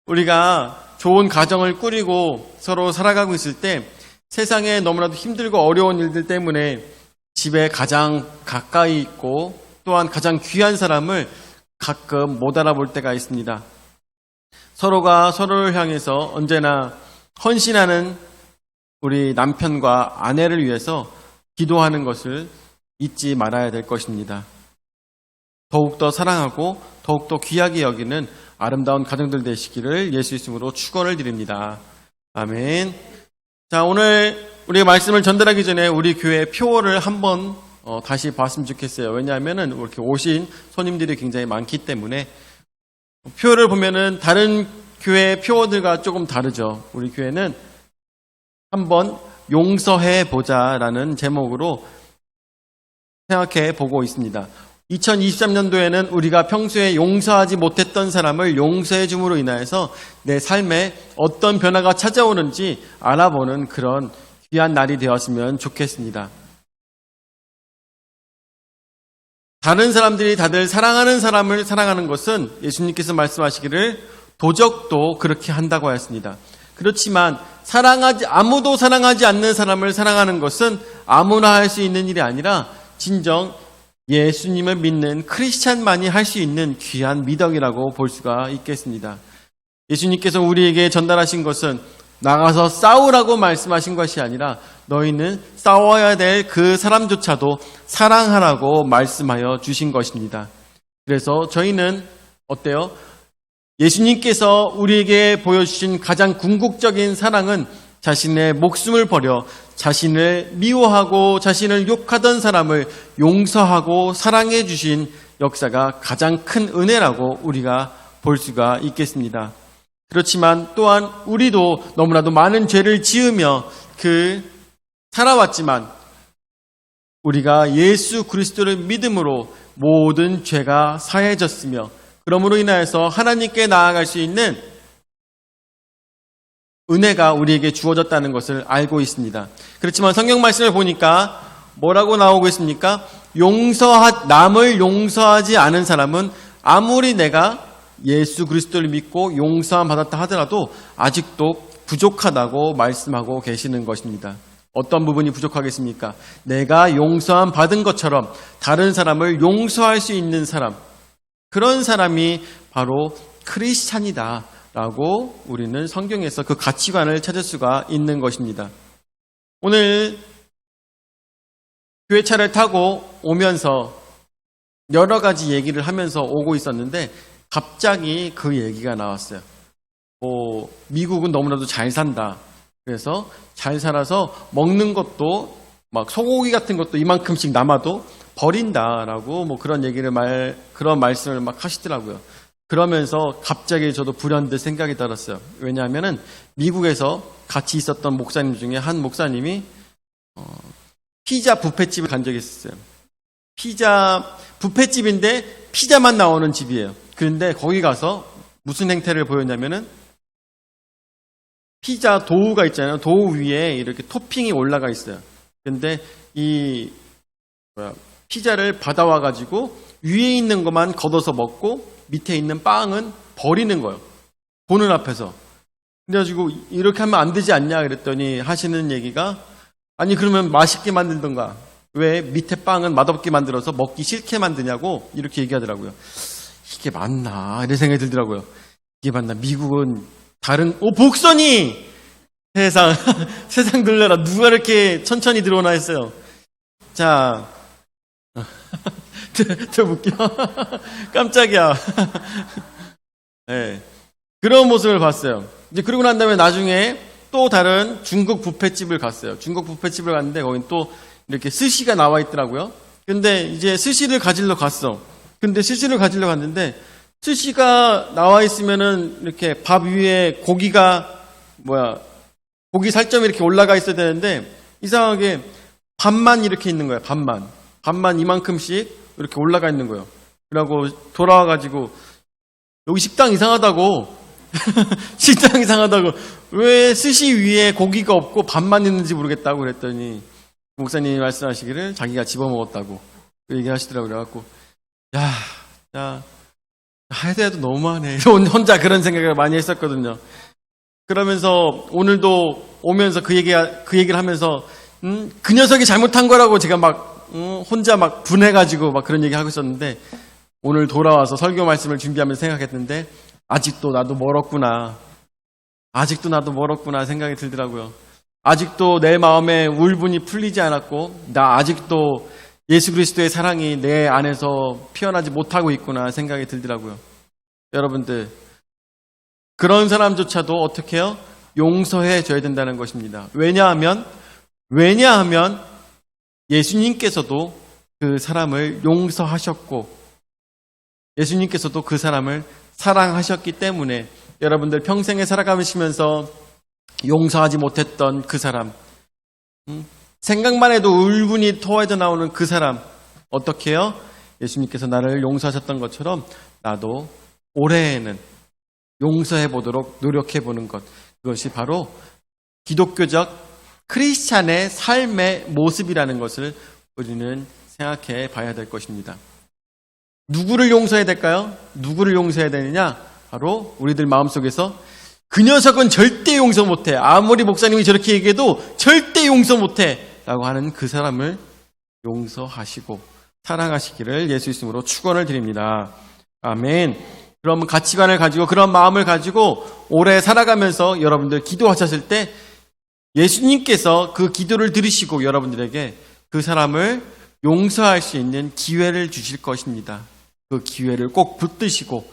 우리가 좋은 가정을 꾸리고 서로 살아가고 있을 때 세상에 너무나도 힘들고 어려운 일들 때문에 집에 가장 가까이 있고 또한 가장 귀한 사람을 가끔 못 알아볼 때가 있습니다. 서로가 서로를 향해서 언제나 헌신하는 우리 남편과 아내를 위해서 기도하는 것을 잊지 말아야 될 것입니다. 더욱더 사랑하고 더욱더 귀하게 여기는 아름다운 가정들 되시기를 예수 이름으로 축원을 드립니다. 아멘. 자, 오늘 우리가 말씀을 전달하기 전에 우리 교회 표어를 한번 다시 봤으면 좋겠어요. 왜냐하면 이렇게 오신 손님들이 굉장히 많기 때문에 표어를 보면은 다른 교회 표어들과 조금 다르죠. 우리 교회는 한번 용서해 보자라는 제목으로 생각해 보고 있습니다. 2023년도에는 우리가 평소에 용서하지 못했던 사람을 용서해 줌으로 인하여서 내 삶에 어떤 변화가 찾아오는지 알아보는 그런 귀한 날이 되었으면 좋겠습니다. 다른 사람들이 다들 사랑하는 사람을 사랑하는 것은 예수님께서 말씀하시기를 도적도 그렇게 한다고 하였습니다. 그렇지만 아무도 사랑하지 않는 사람을 사랑하는 것은 아무나 할 수 있는 일이 아니라 진정 예수님을 믿는 크리스찬만이 할 수 있는 귀한 미덕이라고 볼 수가 있겠습니다. 예수님께서 우리에게 전달하신 것은 나가서 싸우라고 말씀하신 것이 아니라 너희는 싸워야 될 그 사람조차도 사랑하라고 말씀하여 주신 것입니다. 그래서 저희는 어때요? 예수님께서 우리에게 보여주신 가장 궁극적인 사랑은 자신의 목숨을 버려 자신을 미워하고 자신을 욕하던 사람을 용서하고 사랑해 주신 역사가 가장 큰 은혜라고 우리가 볼 수가 있겠습니다. 그렇지만 또한 우리도 너무나도 많은 죄를 지으며 살아왔지만 우리가 예수 그리스도를 믿음으로 모든 죄가 사해졌으며 그러므로 인하여서 하나님께 나아갈 수 있는 은혜가 우리에게 주어졌다는 것을 알고 있습니다. 그렇지만 성경 말씀을 보니까 뭐라고 나오고 있습니까? 남을 용서하지 않은 사람은 아무리 내가 예수 그리스도를 믿고 용서함 받았다 하더라도 아직도 부족하다고 말씀하고 계시는 것입니다. 어떤 부분이 부족하겠습니까? 내가 용서함 받은 것처럼 다른 사람을 용서할 수 있는 사람, 그런 사람이 바로 크리스찬이다 라고 우리는 성경에서 그 가치관을 찾을 수가 있는 것입니다. 오늘 교회차를 타고 오면서 여러 가지 얘기를 하면서 오고 있었는데 갑자기 그 얘기가 나왔어요. 미국은 너무나도 잘 산다. 그래서 잘 살아서 먹는 것도 막 소고기 같은 것도 이만큼씩 남아도 버린다라고 그런 말씀을 막 하시더라고요. 그러면서 갑자기 저도 불현듯 생각이 들었어요. 왜냐하면은 미국에서 같이 있었던 목사님 중에 한 목사님이 피자 뷔페집을 간 적이 있었어요. 피자 뷔페집인데 피자만 나오는 집이에요. 그런데 거기 가서 무슨 행태를 보였냐면은 피자 도우가 있잖아요. 도우 위에 이렇게 토핑이 올라가 있어요. 근데 피자를 받아와 가지고 위에 있는 것만 걷어서 먹고 밑에 있는 빵은 버리는 거예요. 보는 앞에서. 그래가지고 이렇게 하면 안 되지 않냐 그랬더니 하시는 얘기가 아니 그러면 맛있게 만들던가 왜 밑에 빵은 맛없게 만들어서 먹기 싫게 만드냐고 이렇게 얘기하더라고요. 이게 맞나 이런 생각이 들더라고요. 이게 맞나. 미국은 복선이 세상 놀래라 누가 이렇게 천천히 들어오나 했어요. 자 더 웃겨. 깜짝이야. 네. 그런 모습을 봤어요. 이제 그러고 난 다음에 나중에 또 다른 중국 뷔페집을 갔어요. 중국 뷔페집을 갔는데 거긴 또 이렇게 스시가 나와 있더라고요. 근데 이제 스시를 가지러 갔어. 근데 스시를 가지러 갔는데 스시가 나와 있으면은 이렇게 밥 위에 고기 살점이 이렇게 올라가 있어야 되는데 이상하게 밥만 이렇게 있는 거야. 밥만 이만큼씩 이렇게 올라가 있는 거예요. 그러고 돌아와가지고 여기 식당 이상하다고 식당 이상하다고 왜 스시 위에 고기가 없고 밥만 있는지 모르겠다고 그랬더니 목사님이 말씀하시기를 자기가 집어먹었다고 그 얘기하시더라고요. 그래갖고 야 해도 너무하네. 혼자 그런 생각을 많이 했었거든요. 그러면서 오늘도 오면서 그 얘기를 하면서 그 녀석이 잘못한 거라고 제가 막 혼자 막 분해가지고 막 그런 얘기 하고 있었는데, 오늘 돌아와서 설교 말씀을 준비하면서 생각했는데 아직도 나도 멀었구나. 아직도 나도 멀었구나 생각이 들더라고요. 아직도 내 마음에 울분이 풀리지 않았고, 나 아직도 예수 그리스도의 사랑이 내 안에서 피어나지 못하고 있구나 생각이 들더라고요. 여러분들, 그런 사람조차도 어떻게 해요? 용서해 줘야 된다는 것입니다. 왜냐하면 예수님께서도 그 사람을 용서하셨고, 예수님께서도 그 사람을 사랑하셨기 때문에 여러분들 평생에 살아가시면서 용서하지 못했던 그 사람, 생각만 해도 울분이 토해져 나오는 그 사람, 어떻게 해요? 예수님께서 나를 용서하셨던 것처럼 나도 올해에는 용서해 보도록 노력해 보는 것, 그것이 바로 기독교적 크리스찬의 삶의 모습이라는 것을 우리는 생각해 봐야 될 것입니다. 누구를 용서해야 될까요? 누구를 용서해야 되느냐? 바로 우리들 마음속에서 그 녀석은 절대 용서 못해, 아무리 목사님이 저렇게 얘기해도 절대 용서 못해 라고 하는 그 사람을 용서하시고 사랑하시기를 예수 이름으로 축원을 드립니다. 아멘. 그런 가치관을 가지고, 그런 마음을 가지고 오래 살아가면서 여러분들 기도하셨을 때 예수님께서 그 기도를 들으시고 여러분들에게 그 사람을 용서할 수 있는 기회를 주실 것입니다. 그 기회를 꼭 붙드시고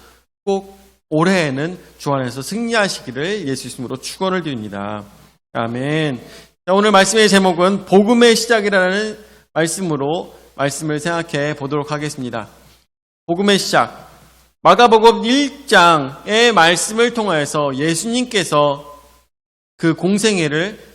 꼭 올해에는 주 안에서 승리하시기를 예수 이름으로 축원을 드립니다. 아멘. 자, 오늘 말씀의 제목은 복음의 시작이라는 말씀으로 말씀을 생각해 보도록 하겠습니다. 복음의 시작. 마가복음 1장의 말씀을 통하여서 예수님께서 그 공생애를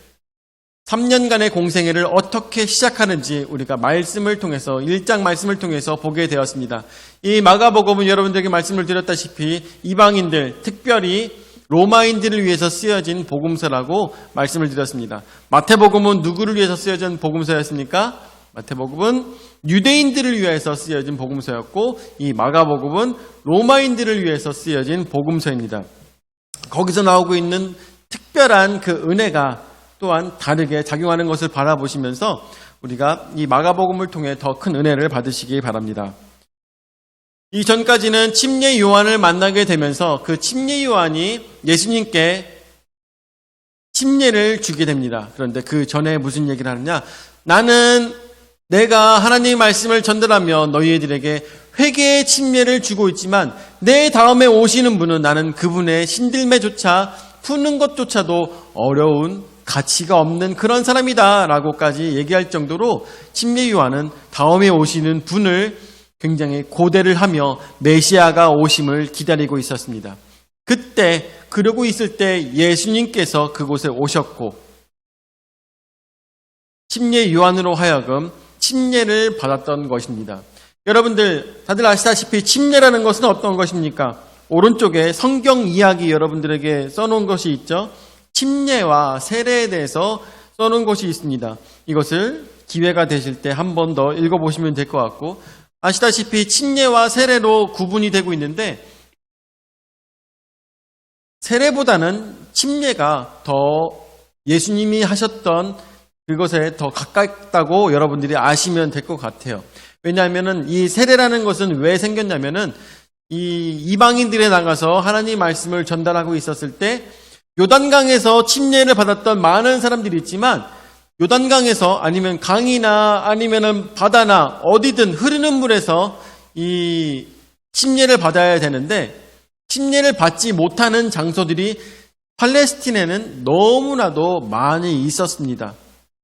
3년간의 공생애를 어떻게 시작하는지 우리가 말씀을 통해서 1장 말씀을 통해서 보게 되었습니다. 이 마가복음은 여러분들에게 말씀을 드렸다시피 이방인들, 특별히 로마인들을 위해서 쓰여진 복음서라고 말씀을 드렸습니다. 마태복음은 누구를 위해서 쓰여진 복음서였습니까? 마태복음은 유대인들을 위해서 쓰여진 복음서였고, 이 마가복음은 로마인들을 위해서 쓰여진 복음서입니다. 거기서 나오고 있는 특별한 그 은혜가 또한 다르게 작용하는 것을 바라보시면서 우리가 이 마가복음을 통해 더 큰 은혜를 받으시기 바랍니다. 이전까지는 침례 요한을 만나게 되면서 그 침례 요한이 예수님께 침례를 주게 됩니다. 그런데 그 전에 무슨 얘기를 하느냐? 나는 내가 하나님의 말씀을 전달하며 너희들에게 회개의 침례를 주고 있지만 내 다음에 오시는 분은 나는 그분의 신들매조차 푸는 것조차도 어려운 가치가 없는 그런 사람이다 라고까지 얘기할 정도로 침례 요한은 다음에 오시는 분을 굉장히 고대를 하며 메시아가 오심을 기다리고 있었습니다. 그때 그러고 있을 때 예수님께서 그곳에 오셨고 침례 요한으로 하여금 침례를 받았던 것입니다. 여러분들 다들 아시다시피 침례라는 것은 어떤 것입니까? 오른쪽에 성경 이야기 여러분들에게 써놓은 것이 있죠. 침례와 세례에 대해서 써놓은 것이 있습니다. 이것을 기회가 되실 때 한 번 더 읽어보시면 될 것 같고, 아시다시피 침례와 세례로 구분이 되고 있는데 세례보다는 침례가 더 예수님이 하셨던 그것에 더 가깝다고 여러분들이 아시면 될 것 같아요. 왜냐하면 이 세례라는 것은 왜 생겼냐면은 이 이방인들에 나가서 하나님 말씀을 전달하고 있었을 때 요단강에서 침례를 받았던 많은 사람들이 있지만 요단강에서 아니면 강이나 아니면은 바다나 어디든 흐르는 물에서 이 침례를 받아야 되는데 침례를 받지 못하는 장소들이 팔레스틴에는 너무나도 많이 있었습니다.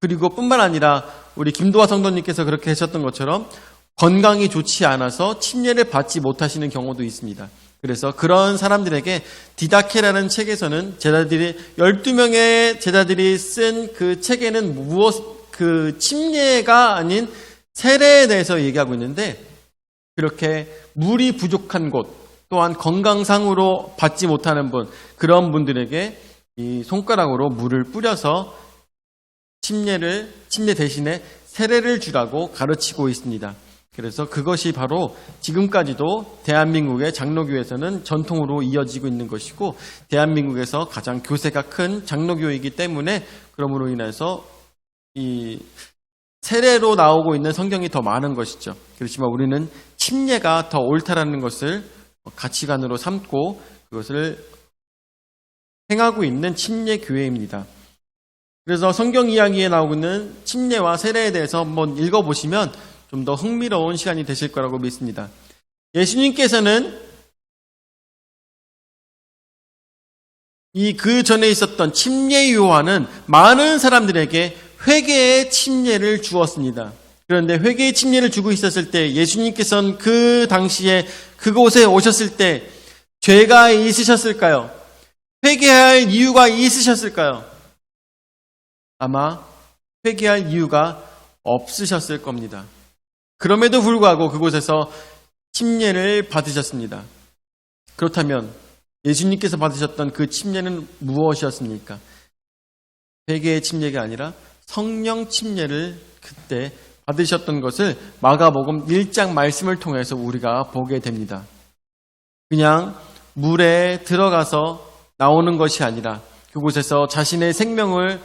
그리고 뿐만 아니라 우리 김도화 성도님께서 그렇게 하셨던 것처럼 건강이 좋지 않아서 침례를 받지 못하시는 경우도 있습니다. 그래서 그런 사람들에게 디다케라는 책에서는 제자들이 12명의 제자들이 쓴 그 책에는 그 침례가 아닌 세례에 대해서 얘기하고 있는데 그렇게 물이 부족한 곳 또한 건강상으로 받지 못하는 분 그런 분들에게 이 손가락으로 물을 뿌려서 침례 대신에 세례를 주라고 가르치고 있습니다. 그래서 그것이 바로 지금까지도 대한민국의 장로교에서는 전통으로 이어지고 있는 것이고 대한민국에서 가장 교세가 큰 장로교이기 때문에 그러므로 인해서 이 세례로 나오고 있는 성경이 더 많은 것이죠. 그렇지만 우리는 침례가 더 옳다라는 것을 가치관으로 삼고 그것을 행하고 있는 침례교회입니다. 그래서 성경 이야기에 나오고 있는 침례와 세례에 대해서 한번 읽어보시면 좀 더 흥미로운 시간이 되실 거라고 믿습니다. 예수님께서는 그 전에 있었던 침례 요한은 많은 사람들에게 회개의 침례를 주었습니다. 그런데 회개의 침례를 주고 있었을 때 예수님께서는 그 당시에 그곳에 오셨을 때 죄가 있으셨을까요? 회개할 이유가 있으셨을까요? 아마 회개할 이유가 없으셨을 겁니다. 그럼에도 불구하고 그곳에서 침례를 받으셨습니다. 그렇다면 예수님께서 받으셨던 그 침례는 무엇이었습니까? 회개의 침례가 아니라 성령 침례를 그때 받으셨던 것을 마가복음 1장 말씀을 통해서 우리가 보게 됩니다. 그냥 물에 들어가서 나오는 것이 아니라 그곳에서 자신의 생명을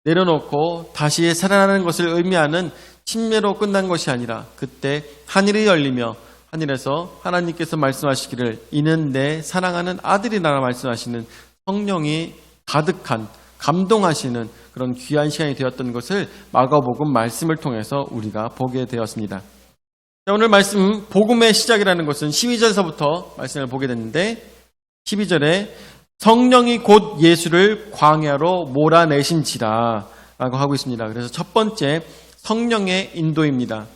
내려놓고 다시 살아나는 것을 의미하는 침례로 끝난 것이 아니라 그때 하늘이 열리며 하늘에서 하나님께서 말씀하시기를 이는 내 사랑하는 아들이라 말씀하시는 성령이 가득한 감동하시는 그런 귀한 시간이 되었던 것을 마가복음 말씀을 통해서 우리가 보게 되었습니다. 자, 오늘 말씀 복음의 시작이라는 것은 12절서부터 말씀을 보게 됐는데 12절에 성령이 곧 예수를 광야로 몰아내신지라 라고 하고 있습니다. 그래서 첫 번째 성령의 인도입니다.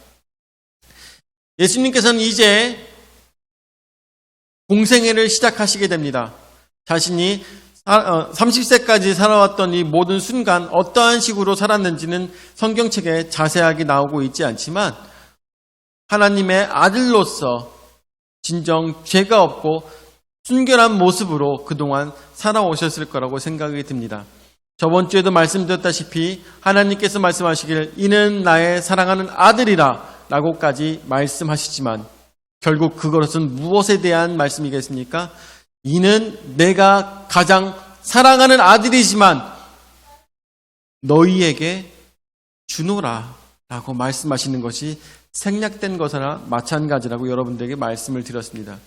예수님께서는 이제 공생애를 시작하시게 됩니다. 자신이 30세까지 살아왔던 이 모든 순간 어떠한 식으로 살았는지는 성경책에 자세하게 나오고 있지 않지만 하나님의 아들로서 진정 죄가 없고 순결한 모습으로 그동안 살아오셨을 거라고 생각이 듭니다. 저번 주에도 말씀드렸다시피 하나님께서 말씀하시기를 이는 나의 사랑하는 아들이라 라고까지 말씀하시지만 결국 그것은 무엇에 대한 말씀이겠습니까? 이는 내가 가장 사랑하는 아들이지만 너희에게 주노라 라고 말씀하시는 것이 생략된 것이나 마찬가지라고 여러분들에게 말씀을 드렸습니다.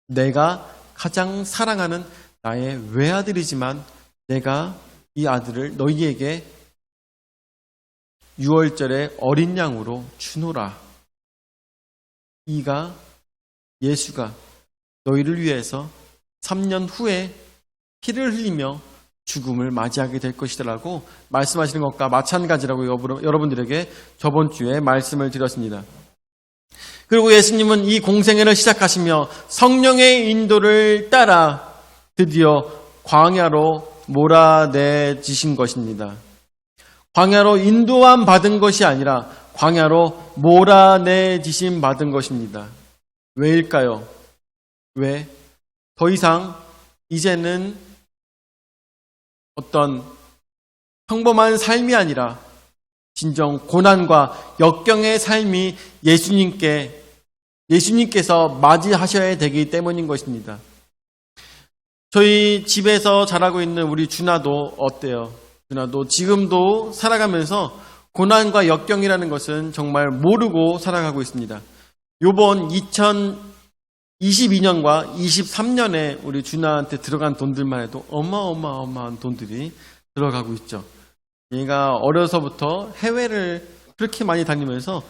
내가 가장 사랑하는 나의 외아들이지만 내가 이 아들을 너희에게 6월절에 어린 양으로 주노라. 이가 예수가 너희를 위해서 3년 후에 피를 흘리며 죽음을 맞이하게 될 것이라고 말씀하시는 것과 마찬가지라고 여러분들에게 저번 주에 말씀을 드렸습니다. 그리고 예수님은 이 공생애를 시작하시며 성령의 인도를 따라 드디어 광야로 몰아내지신 것입니다. 광야로 인도함 받은 것이 아니라 광야로 몰아내지심 받은 것입니다. 왜일까요? 왜? 더 이상 이제는 어떤 평범한 삶이 아니라 진정 고난과 역경의 삶이 예수님께서 맞이하셔야 되기 때문인 것입니다. 저희 집에서 자라고 있는 우리 준아도 어때요? 준아도 지금도 살아가면서 고난과 역경이라는 것은 정말 모르고 살아가고 있습니다. 요번 2022년과 23년에 우리 준아한테 들어간 돈들만 해도 어마어마한 돈들이 들어가고 있죠. 얘가 어려서부터 해외를 그렇게 많이 다니면서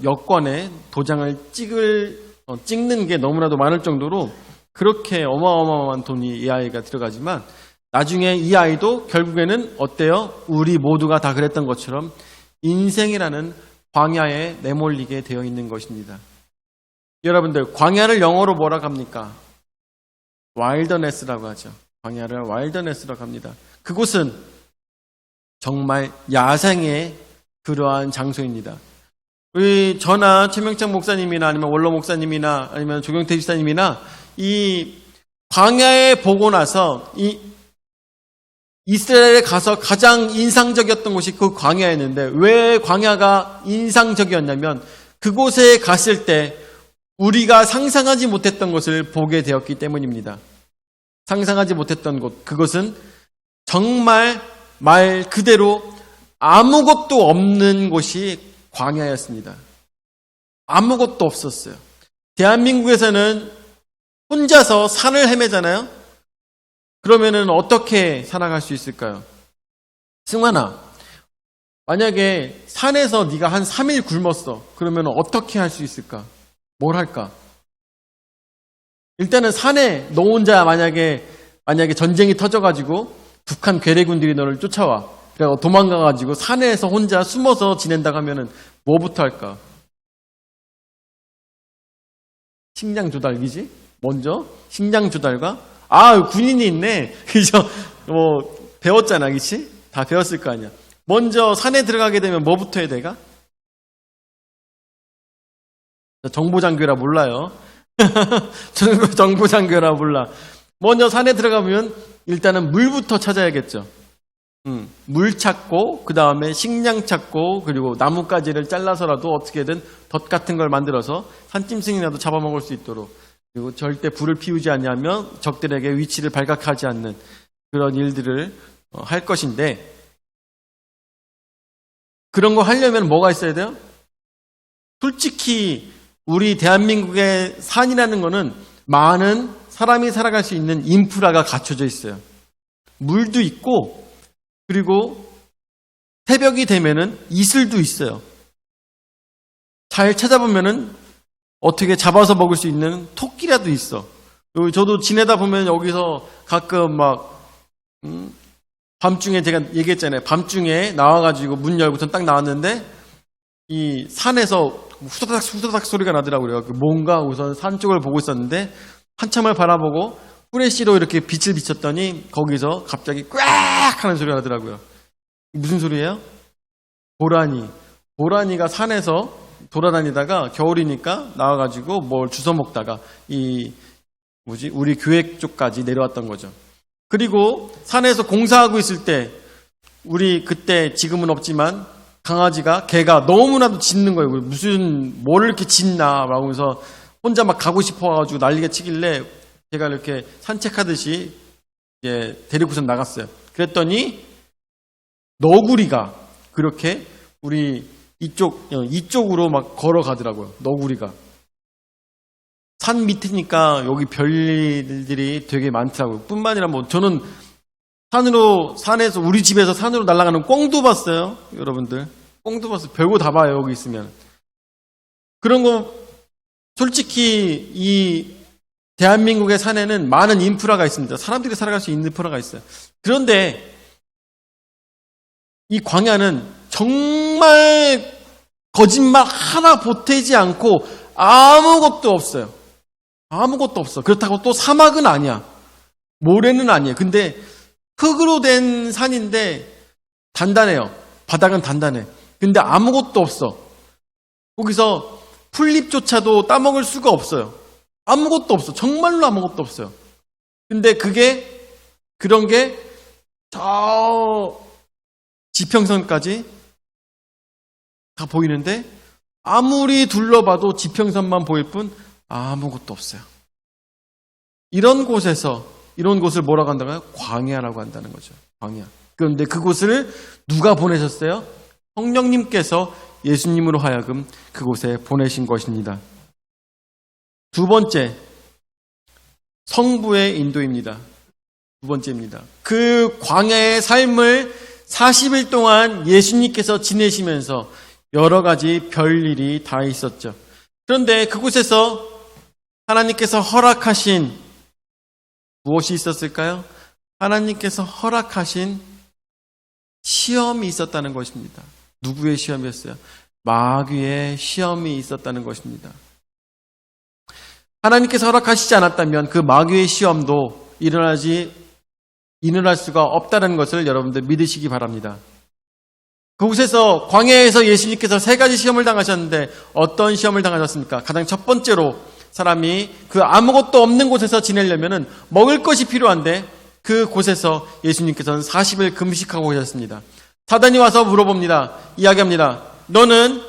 여권에 도장을 찍는 게 너무나도 많을 정도로 그렇게 어마어마한 돈이 이 아이가 들어가지만 나중에 이 아이도 결국에는 어때요? 우리 모두가 다 그랬던 것처럼 인생이라는 광야에 내몰리게 되어 있는 것입니다. 여러분들 광야를 영어로 뭐라고 합니까? 와일더네스라고 하죠. 광야를 와일더네스라고 합니다. 그곳은 정말 야생의 그러한 장소입니다. 우리 저나 최명창 목사님이나 아니면 원로 목사님이나 아니면 조경태 집사님이나 이 광야에 보고 나서 이 이스라엘에 가서 가장 인상적이었던 곳이 그 광야였는데 왜 광야가 인상적이었냐면 그곳에 갔을 때 우리가 상상하지 못했던 것을 보게 되었기 때문입니다. 상상하지 못했던 곳, 그것은 정말 말 그대로 아무것도 없는 곳이 광야였습니다. 아무것도 없었어요. 대한민국에서는 혼자서 산을 헤매잖아요. 그러면은 어떻게 살아갈 수 있을까요? 승환아, 만약에 산에서 네가 한 3일 굶었어. 그러면 어떻게 할 수 있을까? 뭘 할까? 일단은 산에 너 혼자 만약에 전쟁이 터져가지고 북한 괴뢰군들이 너를 쫓아와. 그래서 도망가가지고 산에서 혼자 숨어서 지낸다고 하면은 뭐부터 할까? 식량 조달기지? 먼저 식량 조달과 군인이 있네. 그죠? 배웠잖아, 그치? 다 배웠을 거 아니야. 먼저 산에 들어가게 되면 뭐부터 해야 돼가? 정보장교라 몰라요. 정보장교라 몰라. 먼저 산에 들어가면 일단은 물부터 찾아야겠죠. 물 찾고 그 다음에 식량 찾고 그리고 나뭇가지를 잘라서라도 어떻게든 덫 같은 걸 만들어서 산짐승이라도 잡아먹을 수 있도록, 그리고 절대 불을 피우지 않냐면 적들에게 위치를 발각하지 않는 그런 일들을 할 것인데, 그런 거 하려면 뭐가 있어야 돼요? 솔직히 우리 대한민국의 산이라는 거는 많은 사람이 살아갈 수 있는 인프라가 갖춰져 있어요. 물도 있고 그리고 새벽이 되면은 이슬도 있어요. 잘 찾아보면은 어떻게 잡아서 먹을 수 있는 토끼라도 있어. 저도 지내다 보면 여기서 가끔 밤중에 제가 얘기했잖아요. 밤중에 나와가지고 문 열고선 딱 나왔는데 이 산에서 후다닥 후다닥 소리가 나더라고요. 뭔가 우선 산 쪽을 보고 있었는데 한참을 바라보고 후레쉬로 이렇게 빛을 비췄더니 거기서 갑자기 꽥 하는 소리가 나더라고요. 무슨 소리예요? 고라니가 산에서 돌아다니다가 겨울이니까 나와가지고 뭘 주워 먹다가 우리 교회 쪽까지 내려왔던 거죠. 그리고 산에서 공사하고 있을 때 우리 그때 지금은 없지만 개가 너무나도 짖는 거예요. 뭘 이렇게 짖나 라면서 혼자 막 가고 싶어가지고 난리가 치길래 제가 이렇게 산책하듯이 데리고선 나갔어요. 그랬더니 너구리가 그렇게 우리 이쪽으로 막 걸어가더라고요. 너구리가. 산 밑이니까 여기 별일들이 되게 많더라고요. 뿐만 아니라 저는 산에서 우리 집에서 산으로 날아가는 꿩도 봤어요. 여러분들. 꿩도 봤어요. 별거 다 봐요. 여기 있으면. 그런 거 솔직히 이 대한민국의 산에는 많은 인프라가 있습니다. 사람들이 살아갈 수 있는 인프라가 있어요. 그런데 이 광야는 정말 거짓말 하나 보태지 않고 아무것도 없어요. 아무것도 없어. 그렇다고 또 사막은 아니야. 모래는 아니에요. 근데 흙으로 된 산인데 단단해요. 바닥은 단단해. 근데 아무것도 없어. 거기서 풀잎조차도 따먹을 수가 없어요. 아무것도 없어. 정말로 아무것도 없어요. 근데 그런 게 저 지평선까지 다 보이는데 아무리 둘러봐도 지평선만 보일 뿐 아무것도 없어요. 이런 곳을 뭐라고 한다고요? 광야라고 한다는 거죠. 광야. 그런데 그곳을 누가 보내셨어요? 성령님께서 예수님으로 하여금 그곳에 보내신 것입니다. 두 번째, 성부의 인도입니다. 두 번째입니다. 그 광야의 삶을 40일 동안 예수님께서 지내시면서 여러 가지 별일이 다 있었죠. 그런데 그곳에서 하나님께서 허락하신 무엇이 있었을까요? 하나님께서 허락하신 시험이 있었다는 것입니다. 누구의 시험이었어요? 마귀의 시험이 있었다는 것입니다. 하나님께서 허락하시지 않았다면 그 마귀의 시험도 일어날 수가 없다는 것을 여러분들 믿으시기 바랍니다. 그곳에서 광야에서 예수님께서 3가지 시험을 당하셨는데 어떤 시험을 당하셨습니까? 가장 첫 번째로 사람이 그 아무것도 없는 곳에서 지내려면 먹을 것이 필요한데 그곳에서 예수님께서는 40일 금식하고 계셨습니다. 사단이 와서 물어봅니다. 이야기합니다. 너는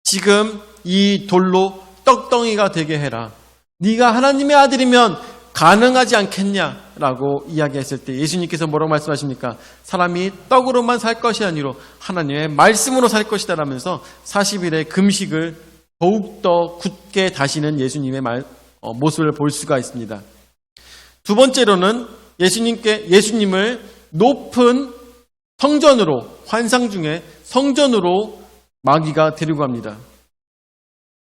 지금 이 돌로 떡덩이가 되게 해라. 네가 하나님의 아들이면 가능하지 않겠냐라고 이야기했을 때 예수님께서 뭐라고 말씀하십니까? 사람이 떡으로만 살 것이 아니라 하나님의 말씀으로 살 것이다 라면서 40일의 금식을 더욱더 굳게 다시는 예수님의 모습을 볼 수가 있습니다. 두 번째로는 예수님을 높은 성전으로, 환상 중에 성전으로 마귀가 데리고 갑니다.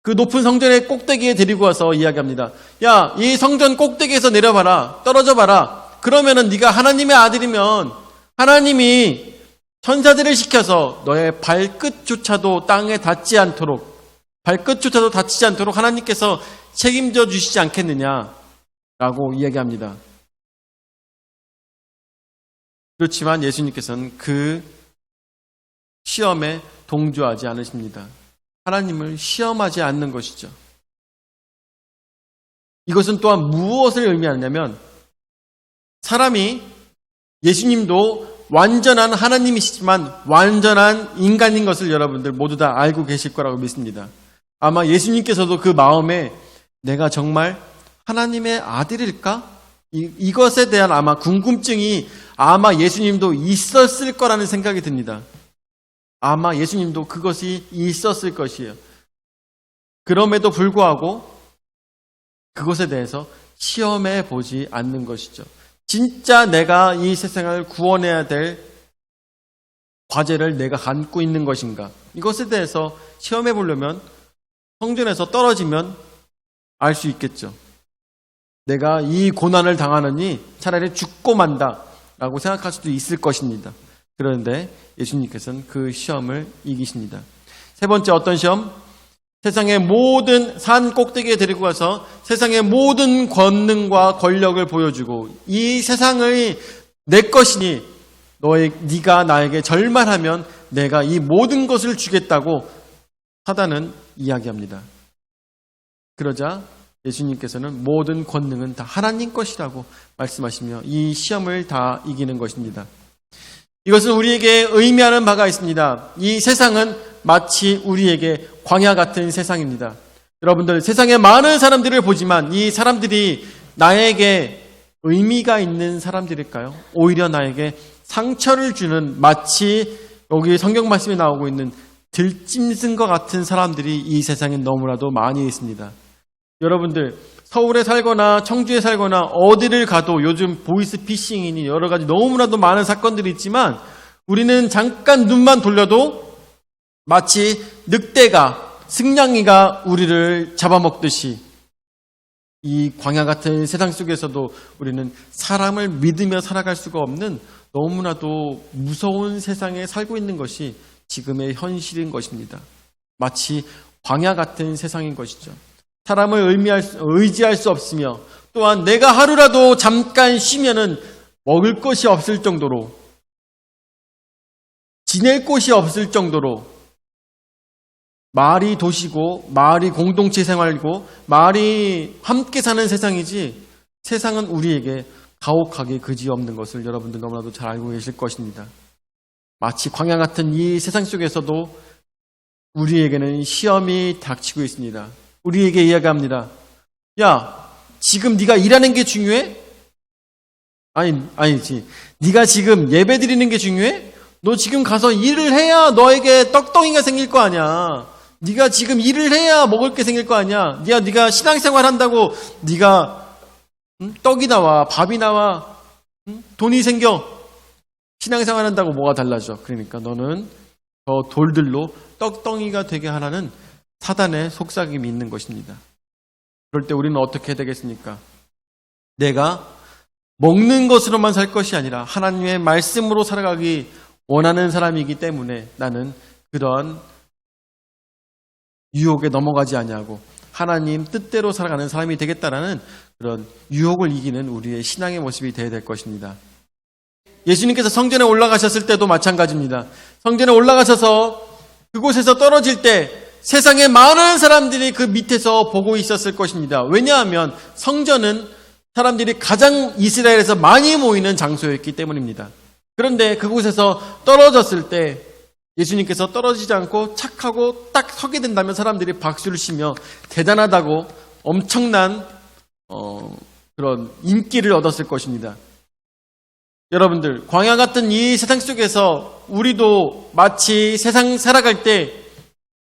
그 높은 성전의 꼭대기에 데리고 와서 이야기합니다. 야, 이 성전 꼭대기에서 내려봐라. 떨어져 봐라. 그러면은 네가 하나님의 아들이면 하나님이 천사들을 시켜서 너의 발끝조차도 땅에 닿지 않도록, 발끝조차도 다치지 않도록 하나님께서 책임져 주시지 않겠느냐라고 이야기합니다. 그렇지만 예수님께서는 그 시험에 동조하지 않으십니다. 하나님을 시험하지 않는 것이죠. 이것은 또한 무엇을 의미하냐면 사람이 예수님도 완전한 하나님이시지만 완전한 인간인 것을 여러분들 모두 다 알고 계실 거라고 믿습니다. 아마 예수님께서도 그 마음에 내가 정말 하나님의 아들일까? 이것에 대한 아마 궁금증이 아마 예수님도 있었을 거라는 생각이 듭니다. 아마 예수님도 그것이 있었을 것이에요. 그럼에도 불구하고 그것에 대해서 시험해 보지 않는 것이죠. 진짜 내가 이 세상을 구원해야 될 과제를 내가 갖고 있는 것인가? 이것에 대해서 시험해 보려면 성전에서 떨어지면 알 수 있겠죠. 내가 이 고난을 당하느니 차라리 죽고 만다라고 생각할 수도 있을 것입니다. 그런데 예수님께서는 그 시험을 이기십니다. 세 번째 어떤 시험? 세상의 모든 산 꼭대기에 데리고 가서 세상의 모든 권능과 권력을 보여주고 이 세상의 내 것이니 네가 나에게 절만하면 내가 이 모든 것을 주겠다고 사단은 이야기합니다. 그러자 예수님께서는 모든 권능은 다 하나님 것이라고 말씀하시며 이 시험을 다 이기는 것입니다. 이것은 우리에게 의미하는 바가 있습니다. 이 세상은 마치 우리에게 광야 같은 세상입니다. 여러분들 세상에 많은 사람들을 보지만 이 사람들이 나에게 의미가 있는 사람들일까요? 오히려 나에게 상처를 주는 마치 여기 성경 말씀에 나오고 있는 들짐승과 같은 사람들이 이 세상에 너무나도 많이 있습니다. 여러분들 서울에 살거나 청주에 살거나 어디를 가도 요즘 보이스피싱이니 여러 가지 너무나도 많은 사건들이 있지만 우리는 잠깐 눈만 돌려도 마치 늑대가 승냥이가 우리를 잡아먹듯이 이 광야 같은 세상 속에서도 우리는 사람을 믿으며 살아갈 수가 없는 너무나도 무서운 세상에 살고 있는 것이 지금의 현실인 것입니다. 마치 광야 같은 세상인 것이죠. 사람을 의지할 수 없으며 또한 내가 하루라도 잠깐 쉬면은 먹을 것이 없을 정도로 지낼 곳이 없을 정도로 말이 도시고 말이 공동체 생활이고 말이 함께 사는 세상이지 세상은 우리에게 가혹하게 그지없는 것을 여러분들 너무나도 잘 알고 계실 것입니다. 마치 광야 같은 이 세상 속에서도 우리에게는 시험이 닥치고 있습니다. 우리에게 이야기합니다. 야, 지금 네가 일하는 게 중요해? 아니지. 네가 지금 예배 드리는 게 중요해? 너 지금 가서 일을 해야 너에게 떡덩이가 생길 거 아니야. 네가 지금 일을 해야 먹을 게 생길 거 아니야. 네가 신앙생활 한다고 네가 떡이 나와, 밥이 나와, 돈이 생겨. 신앙생활 한다고 뭐가 달라져? 그러니까 너는 저 돌들로 떡덩이가 되게 하라는 사단의 속삭임이 있는 것입니다. 그럴 때 우리는 어떻게 해야 되겠습니까? 내가 먹는 것으로만 살 것이 아니라 하나님의 말씀으로 살아가기 원하는 사람이기 때문에 나는 그런 유혹에 넘어가지 아니하고 하나님 뜻대로 살아가는 사람이 되겠다라는 그런 유혹을 이기는 우리의 신앙의 모습이 되어야 될 것입니다. 예수님께서 성전에 올라가셨을 때도 마찬가지입니다. 성전에 올라가셔서 그곳에서 떨어질 때 세상의 많은 사람들이 그 밑에서 보고 있었을 것입니다. 왜냐하면 성전은 사람들이 가장 이스라엘에서 많이 모이는 장소였기 때문입니다. 그런데 그곳에서 떨어졌을 때 예수님께서 떨어지지 않고 착하고 딱 서게 된다면 사람들이 박수를 치며 대단하다고 엄청난 그런 인기를 얻었을 것입니다. 여러분들, 광야 같은 이 세상 속에서 우리도 마치 세상 살아갈 때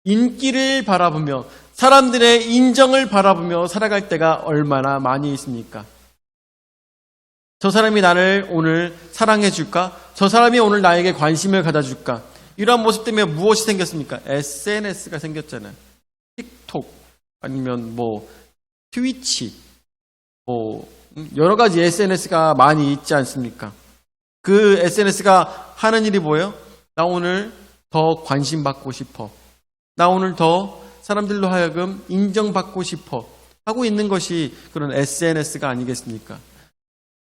인기를 바라보며 사람들의 인정을 바라보며 살아갈 때가 얼마나 많이 있습니까? 저 사람이 나를 오늘 사랑해 줄까? 저 사람이 오늘 나에게 관심을 가져줄까? 이러한 모습 때문에 무엇이 생겼습니까? SNS가 생겼잖아요. 틱톡, 아니면 트위치, 여러 가지 SNS가 많이 있지 않습니까? 그 SNS가 하는 일이 뭐예요? 나 오늘 더 관심 받고 싶어. 나 오늘 더 사람들로 하여금 인정받고 싶어. 하고 있는 것이 그런 SNS가 아니겠습니까?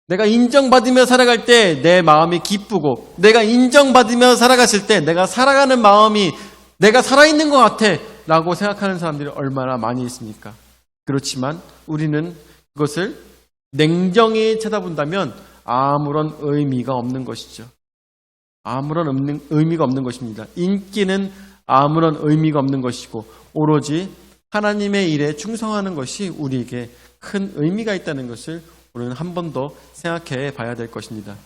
내가 인정받으며 살아갈 때 내 마음이 기쁘고, 내가 인정받으며 살아갔을 때 내가 살아가는 마음이 내가 살아있는 것 같아 라고 생각하는 사람들이 얼마나 많이 있습니까? 그렇지만 우리는 그것을 냉정히 쳐다본다면 아무런 의미가 없는 것이죠. 아무런 의미가 없는 것입니다. 인기는 아무런 의미가 없는 것이고 오로지 하나님의 일에 충성하는 것이 우리에게 큰 의미가 있다는 것을 우리는 한 번 더 생각해 봐야 될 것입니다.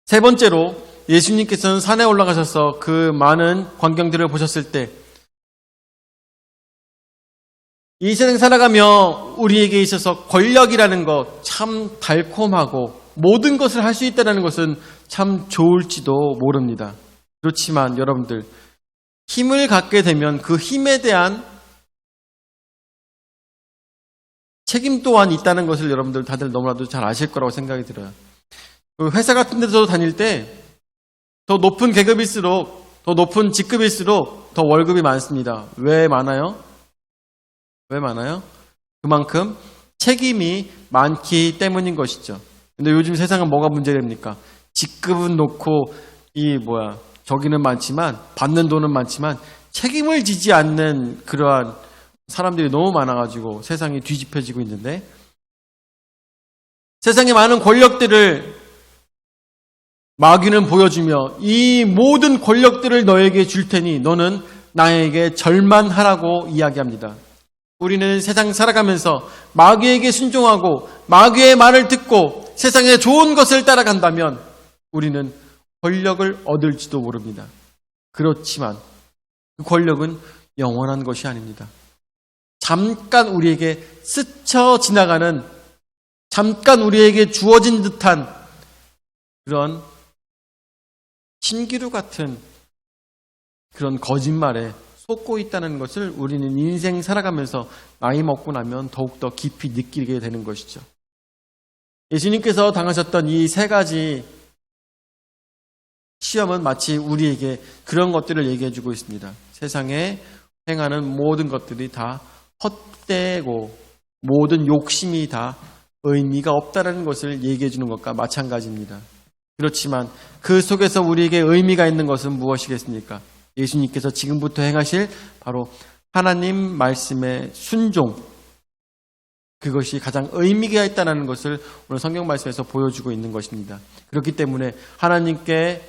세 번째로 예수님께서는 산에 올라가셔서 그 많은 광경들을 보셨을 때 이 세상 살아가며 우리에게 있어서 권력이라는 것 참 달콤하고 모든 것을 할 수 있다는 것은 참 좋을지도 모릅니다. 그렇지만 여러분들, 힘을 갖게 되면 그 힘에 대한 책임 또한 있다는 것을 여러분들 다들 너무나도 잘 아실 거라고 생각이 들어요. 회사 같은 데서 다닐 때 더 높은 계급일수록, 더 높은 직급일수록 더 월급이 많습니다. 왜 많아요? 왜 많아요? 그만큼 책임이 많기 때문인 것이죠. 근데 요즘 세상은 뭐가 문제됩니까? 직급은 놓고 저기는 많지만, 받는 돈은 많지만 책임을 지지 않는 그러한 사람들이 너무 많아가지고 세상이 뒤집혀지고 있는데, 세상의 많은 권력들을 마귀는 보여주며 이 모든 권력들을 너에게 줄 테니 너는 나에게 절만하라고 이야기합니다. 우리는 세상 살아가면서 마귀에게 순종하고 마귀의 말을 듣고 세상의 좋은 것을 따라간다면 우리는 권력을 얻을지도 모릅니다. 그렇지만 그 권력은 영원한 것이 아닙니다. 잠깐 우리에게 스쳐 지나가는, 잠깐 우리에게 주어진 듯한 그런 신기루 같은 그런 거짓말에 속고 있다는 것을 우리는 인생 살아가면서 나이 먹고 나면 더욱더 깊이 느끼게 되는 것이죠. 예수님께서 당하셨던 이 세 가지 시험은 마치 우리에게 그런 것들을 얘기해주고 있습니다. 세상에 행하는 모든 것들이 다 헛되고 모든 욕심이 다 의미가 없다는 것을 얘기해주는 것과 마찬가지입니다. 그렇지만 그 속에서 우리에게 의미가 있는 것은 무엇이겠습니까? 예수님께서 지금부터 행하실 바로 하나님 말씀의 순종, 그것이 가장 의미가 있다는 것을 오늘 성경 말씀에서 보여주고 있는 것입니다. 그렇기 때문에 하나님께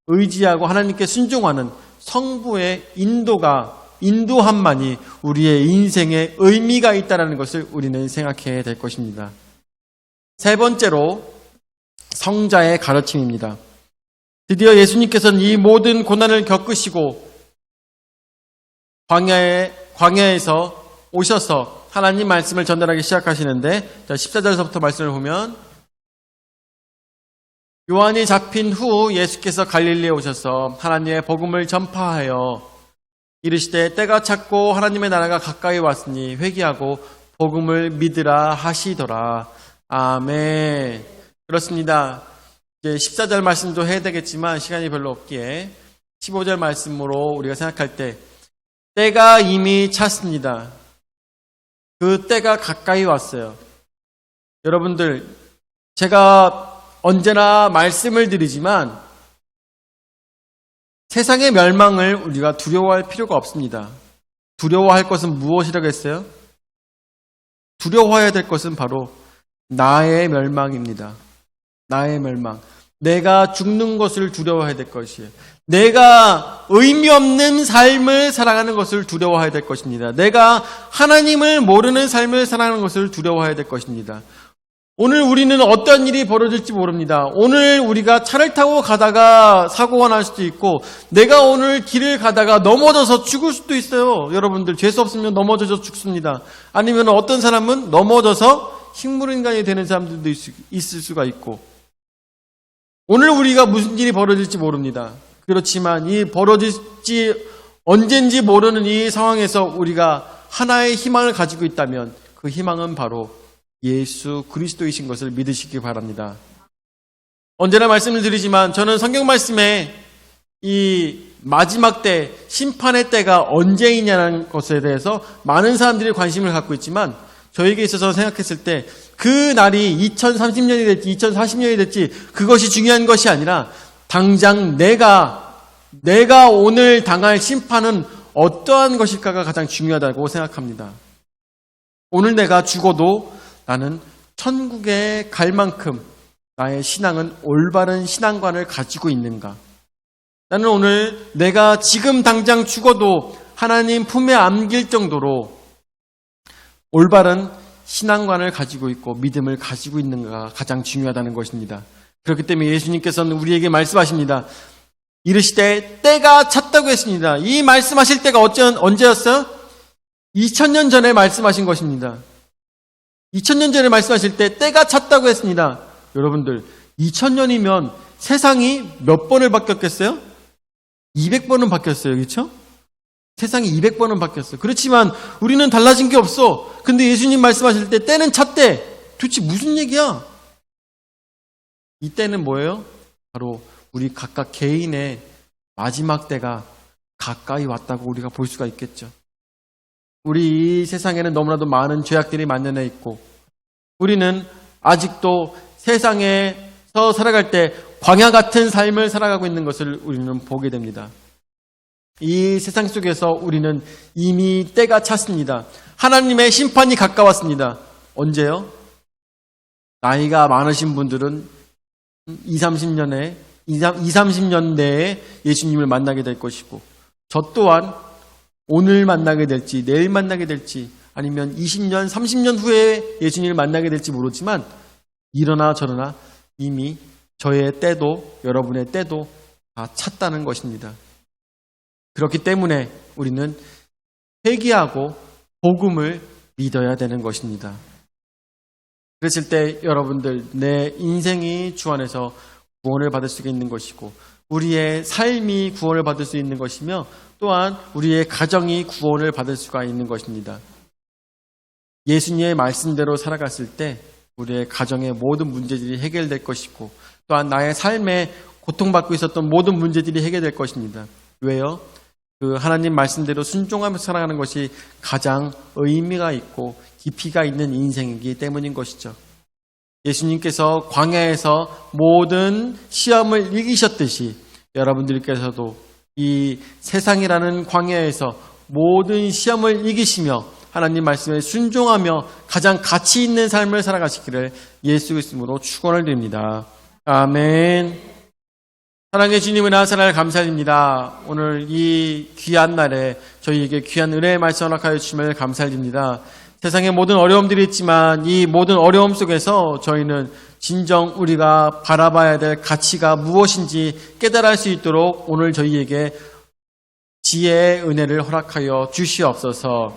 의지하고 하나님께 순종하는 성부의 인도함만이 우리의 인생에 의미가 있다는 것을 우리는 생각해야 될 것입니다. 세 번째로 성자의 가르침입니다. 드디어 예수님께서는 이 모든 고난을 겪으시고 광야에서 오셔서 하나님 말씀을 전달하기 시작하시는데, 14절서부터 말씀을 보면, 요한이 잡힌 후 예수께서 갈릴리에 오셔서 하나님의 복음을 전파하여 이르시되 때가 찼고 하나님의 나라가 가까이 왔으니 회개하고 복음을 믿으라 하시더라. 아멘. 그렇습니다. 이제 14절 말씀도 해야 되겠지만 시간이 별로 없기에 15절 말씀으로 우리가 생각할 때, 때가 이미 찼습니다. 그 때가 가까이 왔어요. 여러분들, 제가 언제나 말씀을 드리지만 세상의 멸망을 우리가 두려워할 필요가 없습니다. 두려워할 것은 무엇이라고 했어요? 두려워해야 될 것은 바로 나의 멸망입니다. 나의 멸망. 내가 죽는 것을 두려워해야 될 것이에요. 내가 의미 없는 삶을 살아가는 것을 두려워해야 될 것입니다. 내가 하나님을 모르는 삶을 살아가는 것을 두려워해야 될 것입니다. 오늘 우리는 어떤 일이 벌어질지 모릅니다. 오늘 우리가 차를 타고 가다가 사고가 날 수도 있고, 내가 오늘 길을 가다가 넘어져서 죽을 수도 있어요. 여러분들, 죄수 없으면 넘어져서 죽습니다. 아니면 어떤 사람은 넘어져서 식물인간이 되는 사람들도 있을 수가 있고, 오늘 우리가 무슨 일이 벌어질지 모릅니다. 그렇지만 이 벌어질지 언젠지 모르는 이 상황에서 우리가 하나의 희망을 가지고 있다면 그 희망은 바로 예수 그리스도이신 것을 믿으시기 바랍니다. 언제나 말씀을 드리지만 저는 성경 말씀에 이 마지막 때, 심판의 때가 언제이냐는 것에 대해서 많은 사람들이 관심을 갖고 있지만, 저에게 있어서 생각했을 때 그 날이 2030년이 될지 2040년이 될지 그것이 중요한 것이 아니라 당장 내가 오늘 당할 심판은 어떠한 것일까가 가장 중요하다고 생각합니다. 오늘 내가 죽어도 나는 천국에 갈 만큼 나의 신앙은 올바른 신앙관을 가지고 있는가? 나는 오늘 내가 지금 당장 죽어도 하나님 품에 안길 정도로 올바른 신앙관을 가지고 있고 믿음을 가지고 있는가가 가장 중요하다는 것입니다. 그렇기 때문에 예수님께서는 우리에게 말씀하십니다. 이르시되 때가 찼다고 했습니다. 이 말씀하실 때가 언제였어요? 2000년 전에 말씀하신 것입니다. 2000년 전에 말씀하실 때 때가 찼다고 했습니다. 여러분들, 2000년이면 세상이 몇 번을 바뀌었겠어요? 200번은 바뀌었어요. 그렇죠? 세상이 200번은 바뀌었어. 그렇지만 우리는 달라진 게 없어. 근데 예수님 말씀하실 때 때는 찼대. 도대체 무슨 얘기야? 이 때는 뭐예요? 바로 우리 각각 개인의 마지막 때가 가까이 왔다고 우리가 볼 수가 있겠죠. 우리 이 세상에는 너무나도 많은 죄악들이 만연해 있고, 우리는 아직도 세상에서 살아갈 때 광야 같은 삶을 살아가고 있는 것을 우리는 보게 됩니다. 이 세상 속에서 우리는 이미 때가 찼습니다. 하나님의 심판이 가까웠습니다. 언제요? 나이가 많으신 분들은 30년 내에 예수님을 만나게 될 것이고, 저 또한 오늘 만나게 될지 내일 만나게 될지 아니면 20년, 30년 후에 예수님을 만나게 될지 모르지만, 이러나 저러나 이미 저의 때도 여러분의 때도 다 찼다는 것입니다. 그렇기 때문에 우리는 회개하고 복음을 믿어야 되는 것입니다. 그랬을 때 여러분들, 내 인생이 주 안에서 구원을 받을 수 있는 것이고, 우리의 삶이 구원을 받을 수 있는 것이며, 또한 우리의 가정이 구원을 받을 수가 있는 것입니다. 예수님의 말씀대로 살아갔을 때 우리의 가정의 모든 문제들이 해결될 것이고, 또한 나의 삶에 고통받고 있었던 모든 문제들이 해결될 것입니다. 왜요? 그 하나님 말씀대로 순종하면서 살아가는 것이 가장 의미가 있고 깊이가 있는 인생이기 때문인 것이죠. 예수님께서 광야에서 모든 시험을 이기셨듯이 여러분들께서도 이 세상이라는 광야에서 모든 시험을 이기시며 하나님 말씀에 순종하며 가장 가치 있는 삶을 살아가시기를 예수 그리스도로 축원을 드립니다. 아멘. 사랑해 주님의 나사를 감사드립니다. 오늘 이 귀한 날에 저희에게 귀한 은혜의 말씀 허락하여 주심을 감사드립니다. 세상에 모든 어려움들이 있지만 이 모든 어려움 속에서 저희는 진정 우리가 바라봐야 될 가치가 무엇인지 깨달을 수 있도록 오늘 저희에게 지혜의 은혜를 허락하여 주시옵소서.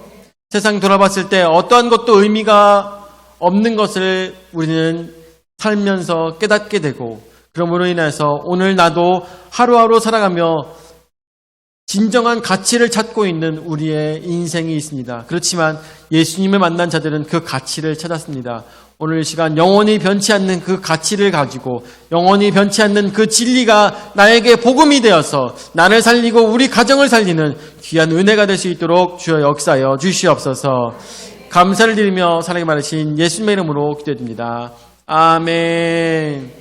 세상 돌아봤을 때 어떠한 것도 의미가 없는 것을 우리는 살면서 깨닫게 되고, 그러므로 인해서 오늘 나도 하루하루 살아가며 진정한 가치를 찾고 있는 우리의 인생이 있습니다. 그렇지만 예수님을 만난 자들은 그 가치를 찾았습니다. 오늘 이 시간 영원히 변치 않는 그 가치를 가지고 영원히 변치 않는 그 진리가 나에게 복음이 되어서 나를 살리고 우리 가정을 살리는 귀한 은혜가 될 수 있도록 주여 역사하여 주시옵소서. 감사를 드리며 사랑이 많으신 예수님의 이름으로 기도드립니다. 아멘.